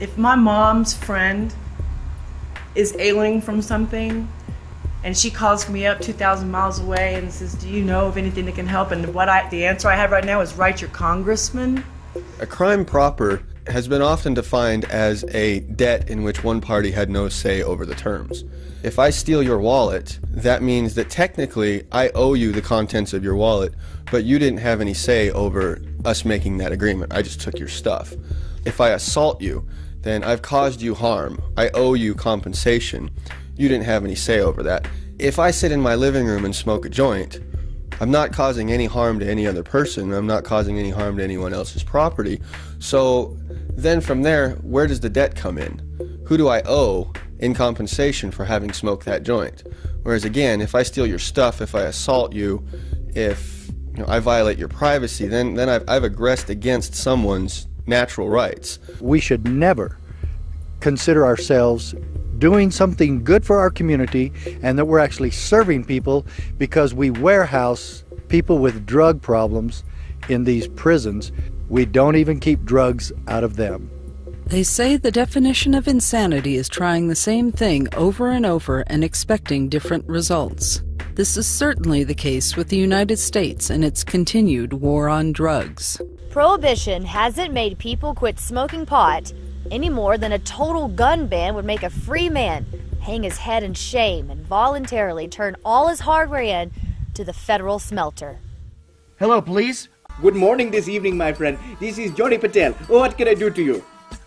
if my mom's friend is ailing from something and she calls me up 2,000 miles away and says, do you know of anything that can help? And the answer I have right now is write your congressman. A crime proper has been often defined as a debt in which one party had no say over the terms. If I steal your wallet, that means that technically I owe you the contents of your wallet, but you didn't have any say over us making that agreement. I just took your stuff. If I assault you, then I've caused you harm. I owe you compensation. You didn't have any say over that. If I sit in my living room and smoke a joint, I'm not causing any harm to any other person. I'm not causing any harm to anyone else's property. So then from there, where does the debt come in? Who do I owe in compensation for having smoked that joint? Whereas again, if I steal your stuff, if I assault you, if I violate your privacy, then I've aggressed against someone's natural rights. We should never consider ourselves doing something good for our community and that we're actually serving people because we warehouse people with drug problems in these prisons. We don't even keep drugs out of them. They say the definition of insanity is trying the same thing over and over and expecting different results. This is certainly the case with the United States and its continued war on drugs. Prohibition hasn't made people quit smoking pot any more than a total gun ban would make a free man hang his head in shame and voluntarily turn all his hardware in to the federal smelter. Hello, police. Good morning this evening, my friend. This is Johnny Patel. What can I do to you?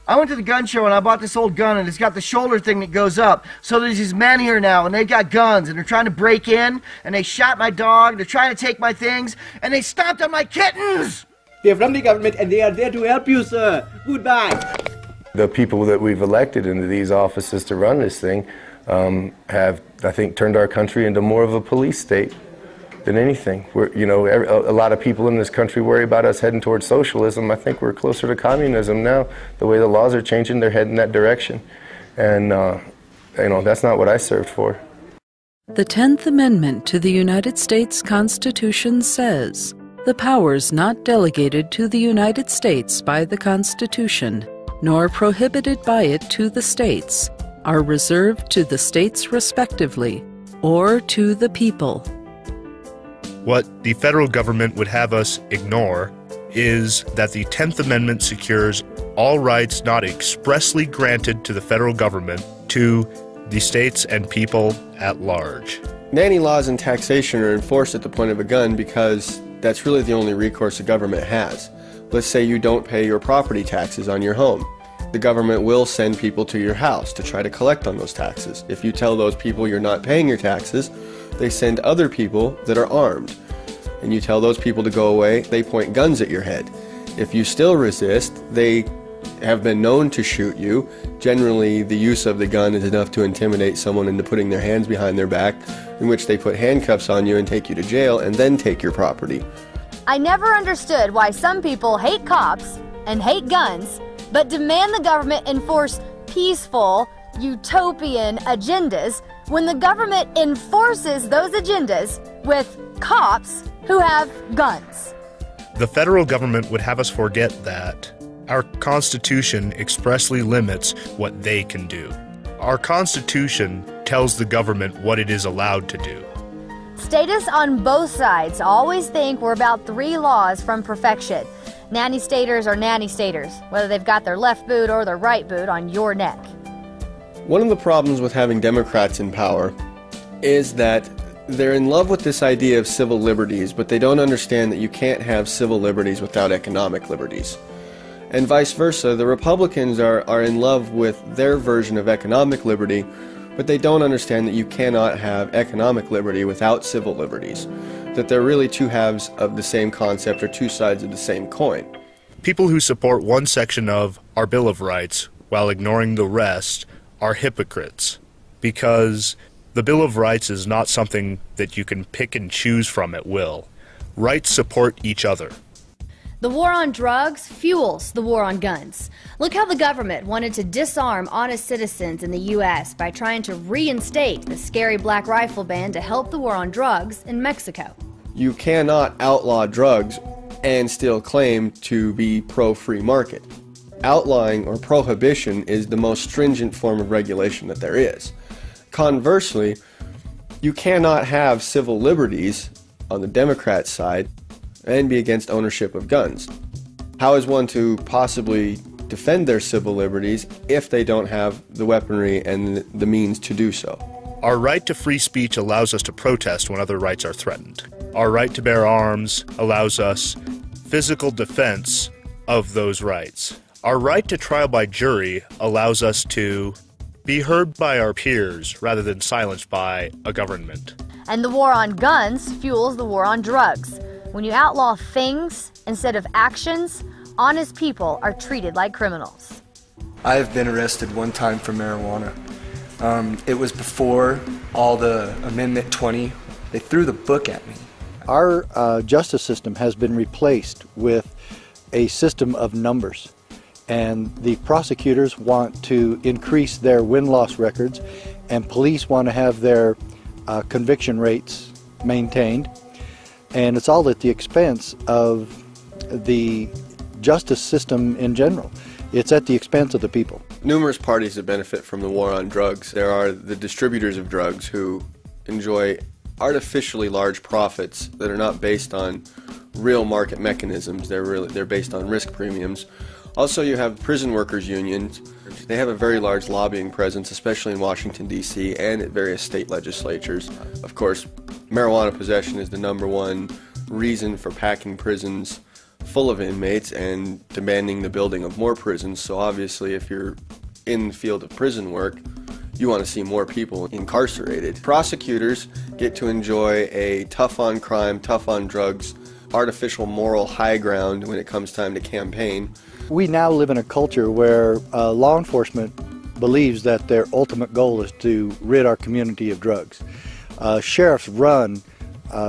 I went to the gun show and I bought this old gun and it's got the shoulder thing that goes up. So there's these men here now and they've got guns and they're trying to break in and they shot my dog, they're trying to take my things, and they stomped on my kittens! They're from the government and they are there to help you, sir. Goodbye. The people that we've elected into these offices to run this thing have, I think, turned our country into more of a police state than anything. A lot of people in this country worry about us heading towards socialism. I think we're closer to communism now. The way the laws are changing, they're heading that direction. And, that's not what I served for. The 10th Amendment to the United States Constitution says, "The powers not delegated to the United States by the Constitution, nor prohibited by it to the states, are reserved to the states respectively, or to the people." What the federal government would have us ignore is that the 10th Amendment secures all rights not expressly granted to the federal government to the states and people at large. Nanny laws and taxation are enforced at the point of a gun because that's really the only recourse the government has. Let's say you don't pay your property taxes on your home. The government will send people to your house to try to collect on those taxes. If you tell those people you're not paying your taxes, they send other people that are armed. And you tell those people to go away, they point guns at your head. If you still resist, they have been known to shoot you. Generally, the use of the gun is enough to intimidate someone into putting their hands behind their back, in which they put handcuffs on you and take you to jail and then take your property. I never understood why some people hate cops and hate guns, but demand the government enforce peaceful, utopian agendas when the government enforces those agendas with cops who have guns. The federal government would have us forget that our Constitution expressly limits what they can do. Our Constitution tells the government what it is allowed to do. Statists on both sides always think we're about 3 laws from perfection. Nanny staters are nanny staters, whether they've got their left boot or their right boot on your neck. One of the problems with having Democrats in power is that they're in love with this idea of civil liberties, but they don't understand that you can't have civil liberties without economic liberties. And vice versa, the Republicans are in love with their version of economic liberty, but they don't understand that you cannot have economic liberty without civil liberties, that they're really two halves of the same concept or two sides of the same coin. People who support one section of our Bill of Rights while ignoring the rest are hypocrites, because the Bill of Rights is not something that you can pick and choose from at will. Rights support each other. The war on drugs fuels the war on guns. Look how the government wanted to disarm honest citizens in the U.S. by trying to reinstate the scary black rifle ban to help the war on drugs in Mexico. You cannot outlaw drugs and still claim to be pro-free market. outlawing or prohibition is the most stringent form of regulation that there is. Conversely, you cannot have civil liberties on the Democrat side and be against ownership of guns. How is one to possibly defend their civil liberties if they don't have the weaponry and the means to do so? Our right to free speech allows us to protest when other rights are threatened. Our right to bear arms allows us physical defense of those rights. Our right to trial by jury allows us to be heard by our peers rather than silenced by a government. And the war on guns fuels the war on drugs. When you outlaw things instead of actions, honest people are treated like criminals. I have been arrested one time for marijuana. It was before all the Amendment 20. They threw the book at me. Our justice system has been replaced with a system of numbers, and the prosecutors want to increase their win-loss records, and police want to have their conviction rates maintained, and it's all at the expense of the justice system in general. It's at the expense of the people. Numerous parties that benefit from the war on drugs. There are the distributors of drugs who enjoy artificially large profits that are not based on real market mechanisms. They're based on risk premiums. Also, you have prison workers unions. They have a very large lobbying presence, especially in Washington, D.C. and at various state legislatures. Of course, marijuana possession is the #1 reason for packing prisons full of inmates and demanding the building of more prisons. So obviously, if you're in the field of prison work, you want to see more people incarcerated. Prosecutors get to enjoy a tough on crime, tough on drugs, artificial moral high ground when it comes time to campaign. We now live in a culture where law enforcement believes that their ultimate goal is to rid our community of drugs. Sheriffs run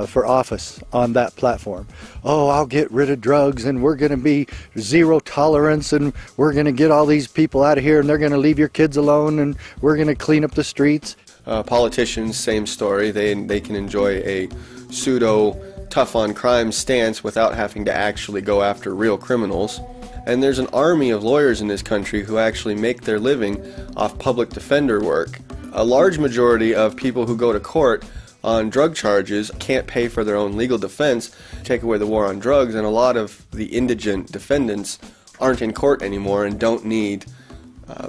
for office on that platform. Oh, I'll get rid of drugs and we're going to be zero tolerance and we're going to get all these people out of here and they're going to leave your kids alone and we're going to clean up the streets. Politicians, same story. They can enjoy a pseudo tough on crime stance without having to actually go after real criminals. And there's an army of lawyers in this country who actually make their living off public defender work. A large majority of people who go to court on drug charges can't pay for their own legal defense. Take away the war on drugs, and a lot of the indigent defendants aren't in court anymore and don't need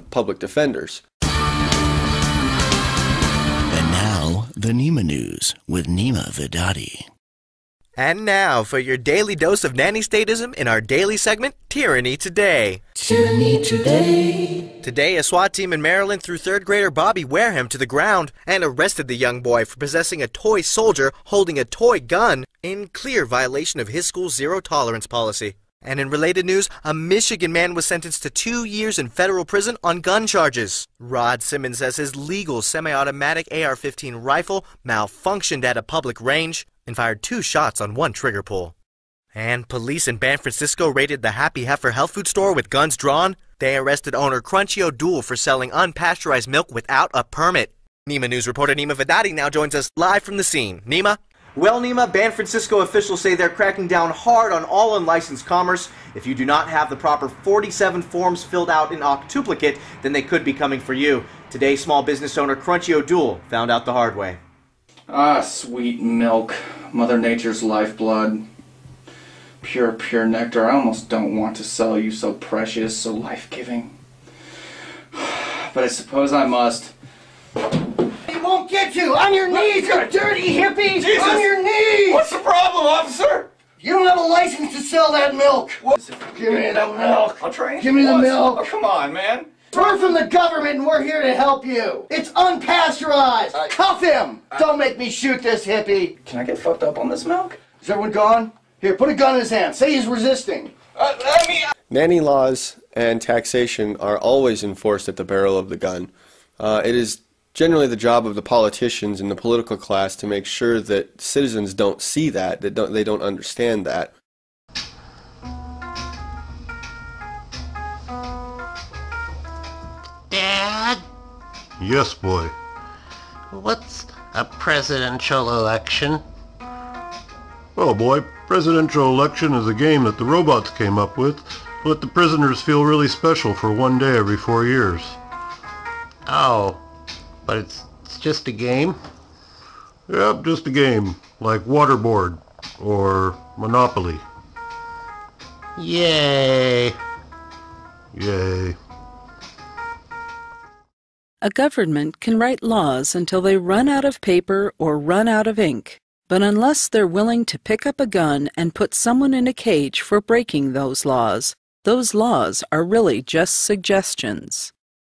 public defenders. And now, the Neema News with Neema Vedadi. And now for your daily dose of nanny statism in our daily segment, Tyranny Today. Tyranny Today. Today, a SWAT team in Maryland threw third grader Bobby Wareham to the ground and arrested the young boy for possessing a toy soldier holding a toy gun in clear violation of his school's zero tolerance policy. And in related news, a Michigan man was sentenced to 2 years in federal prison on gun charges. Rod Simmons says his legal semi-automatic AR-15 rifle malfunctioned at a public range and fired 2 shots on 1 trigger pull. And police in San Francisco raided the Happy Heifer health food store with guns drawn. They arrested owner Crunchy O'Doul for selling unpasteurized milk without a permit. Neema News reporter Neema Vedadi now joins us live from the scene. Neema? Well, Neema, San Francisco officials say they're cracking down hard on all unlicensed commerce. If you do not have the proper 47 forms filled out in octuplicate, then they could be coming for you. Today, small business owner Crunchy O'Doul found out the hard way. Ah, sweet milk, Mother Nature's lifeblood. Pure nectar. I almost don't want to sell you, so precious, so life-giving. But I suppose I must. He won't get you! On your knees, you dirty hippie! Jesus. On your knees! What's the problem, officer? You don't have a license to sell that milk! What? Give me the milk! I'll train. Give me the milk! Oh, come on, man! We're from the government and we're here to help you! It's unpasteurized! Cuff him! Don't make me shoot this hippie! Can I get fucked up on this milk? Is everyone gone? Here, put a gun in his hand. Say he's resisting. Nanny laws and taxation are always enforced at the barrel of the gun. It is generally the job of the politicians and the political class to make sure that citizens don't see that, they don't understand that. Dad? Yes, boy. What's a presidential election? Well, boy, presidential election is a game that the robots came up with Let the prisoners feel really special for one day every 4 years. Oh, but it's just a game? Yep, just a game, like Waterboard or Monopoly. Yay! Yay. A government can write laws until they run out of paper or run out of ink. But unless they're willing to pick up a gun and put someone in a cage for breaking those laws are really just suggestions.